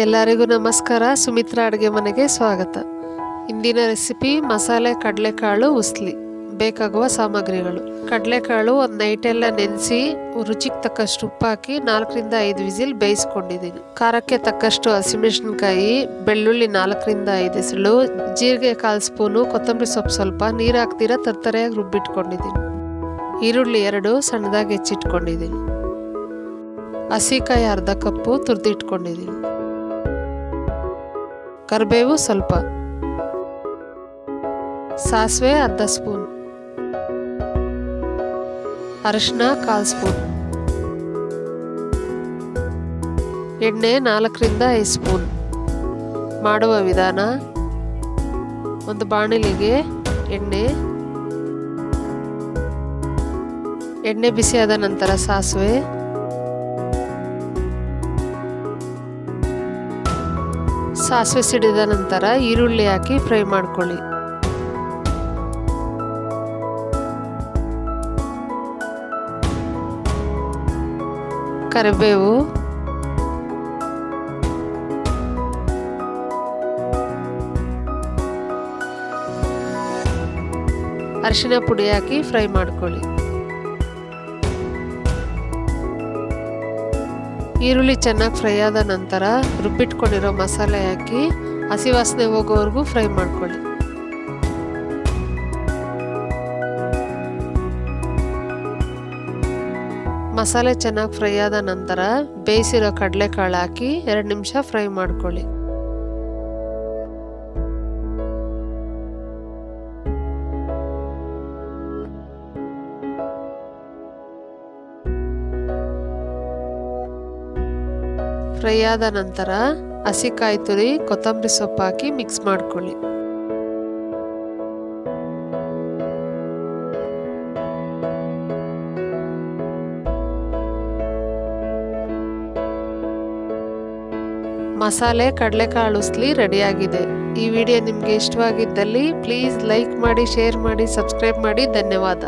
ಎಲ್ಲರಿಗೂ ನಮಸ್ಕಾರ. ಸುಮಿತ್ರಾ ಅಡುಗೆ ಮನೆಗೆ ಸ್ವಾಗತ. ಇಂದಿನ ರೆಸಿಪಿ ಮಸಾಲೆ ಕಡಲೆಕಾಳು ಉಸ್ಲಿ. ಬೇಕಾಗುವ ಸಾಮಗ್ರಿಗಳು: ಕಡಲೆಕಾಳು ಒಂದು ನೈಟೆಲ್ಲ ನೆನೆಸಿ ರುಚಿಗೆ ತಕ್ಕಷ್ಟು ಉಪ್ಪು ಹಾಕಿ 4 ರಿಂದ 5 ವಿಸಿಲ್ ಬೇಯಿಸ್ಕೊಂಡಿದ್ದೀನಿ. ಖಾರಕ್ಕೆ ತಕ್ಕಷ್ಟು ಹಸಿಮೆಣಸಿನಕಾಯಿ, ಬೆಳ್ಳುಳ್ಳಿ 4 ರಿಂದ 5 ಎಸಳು, ಜೀರಿಗೆ 1/4 ಸ್ಪೂನು, ಕೊತ್ತಂಬರಿ ಸೊಪ್ಪು ಸ್ವಲ್ಪ, ನೀರು ಹಾಕ್ದಿರ ತರ್ತರೆಯಾಗಿ ರುಬ್ಬಿಟ್ಕೊಂಡಿದ್ದೀನಿ. ಈರುಳ್ಳಿ 2 ಸಣ್ಣದಾಗಿ ಹೆಚ್ಚಿಟ್ಕೊಂಡಿದ್ದೀನಿ. ಹಸಿಕಾಯಿ ಅರ್ಧ ಕಪ್ಪು ತುರಿದಿಟ್ಕೊಂಡಿದ್ದೀನಿ. ಕರಿಬೇವು ಸ್ವಲ್ಪ, ಸಾಸಿವೆ ಅರ್ಧ ಸ್ಪೂನ್, ಅರಿಶಿನ 1/4 ಸ್ಪೂನ್, ಎಣ್ಣೆ 4 ರಿಂದ 5 ಸ್ಪೂನ್. ಮಾಡುವ ವಿಧಾನ: ಒಂದು ಬಾಣಲಿಗೆ ಎಣ್ಣೆ ಬಿಸಿಯಾದ ನಂತರ ಸಾಸಿವೆ, ಸಿಡಿದ ನಂತರ ಈರುಳ್ಳಿ ಹಾಕಿ ಫ್ರೈ ಮಾಡ್ಕೊಳ್ಳಿ. ಕರಿಬೇವು, ಅರಿಶಿನ ಪುಡಿ ಹಾಕಿ ಫ್ರೈ ಮಾಡ್ಕೊಳ್ಳಿ. ಈರುಳ್ಳಿ ಚೆನ್ನಾಗಿ ಫ್ರೈ ಆದ ನಂತರ ರುಬ್ಬಿಟ್ಕೊಂಡಿರೋ ಮಸಾಲೆ ಹಾಕಿ ಹಸಿ ವಾಸನೆ ಹೋಗೋವರೆಗೂ ಫ್ರೈ ಮಾಡ್ಕೊಳ್ಳಿ. ಮಸಾಲೆ ಚೆನ್ನಾಗಿ ಫ್ರೈ ಆದ ನಂತರ ಬೇಯಿಸಿರೋ ಕಡಲೆಕಾಳು ಹಾಕಿ 2 ನಿಮಿಷ ಫ್ರೈ ಮಾಡ್ಕೊಳ್ಳಿ. ಫ್ರೈ ಆದ ನಂತರ ಹಸಿಕಾಯಿ ತುರಿ, ಕೊತ್ತಂಬರಿ ಸೊಪ್ಪು ಹಾಕಿ ಮಿಕ್ಸ್ ಮಾಡ್ಕೊಳ್ಳಿ. ಮಸಾಲೆ ಕಡಲೆಕಾಳು ಉಸ್ಲಿ ರೆಡಿಯಾಗಿದೆ. ಈ ವಿಡಿಯೋ ನಿಮಗೆ ಇಷ್ಟವಾಗಿದ್ದಲ್ಲಿ ಪ್ಲೀಸ್ ಲೈಕ್ ಮಾಡಿ, ಶೇರ್ ಮಾಡಿ, ಸಬ್ಸ್ಕ್ರೈಬ್ ಮಾಡಿ. ಧನ್ಯವಾದ.